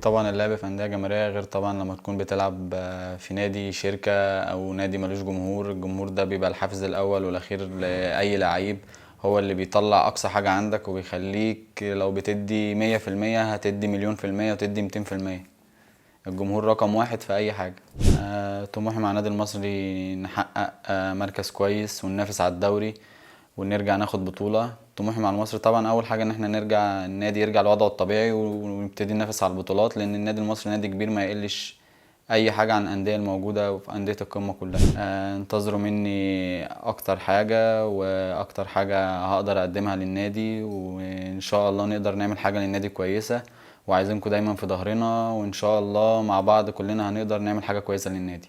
طبعا اللعب في أندية جماهيرية غير طبعا لما تكون بتلعب في نادي شركة أو نادي ملوش جمهور. الجمهور ده بيبقى الحافز الأول والأخير لأي لعيب، هو اللي بيطلع أقصى حاجة عندك وبيخليك لو بتدي 100% هتدي 1,000,000% وتدي 200%. الجمهور رقم واحد في أي حاجة. طموحي مع النادي المصري نحقق مركز كويس وننافس على الدوري ونرجع ناخد بطولة. طموحي مع المصري طبعا أول حاجة إن احنا نرجع النادي يرجع لوضعه الطبيعي ونبتدي ننافس على البطولات، لأن النادي المصري نادي كبير ما يقلش أي حاجة عن الأندية الموجودة وفي أندية القمة كلها. انتظروا مني أكتر حاجة وأكتر حاجة هقدر أقدمها للنادي، وإن شاء الله نقدر نعمل حاجة للنادي كويسة، وعايزينكم دايما في ظهرنا، وإن شاء الله مع بعض كلنا هنقدر نعمل حاجة كويسة للنادي.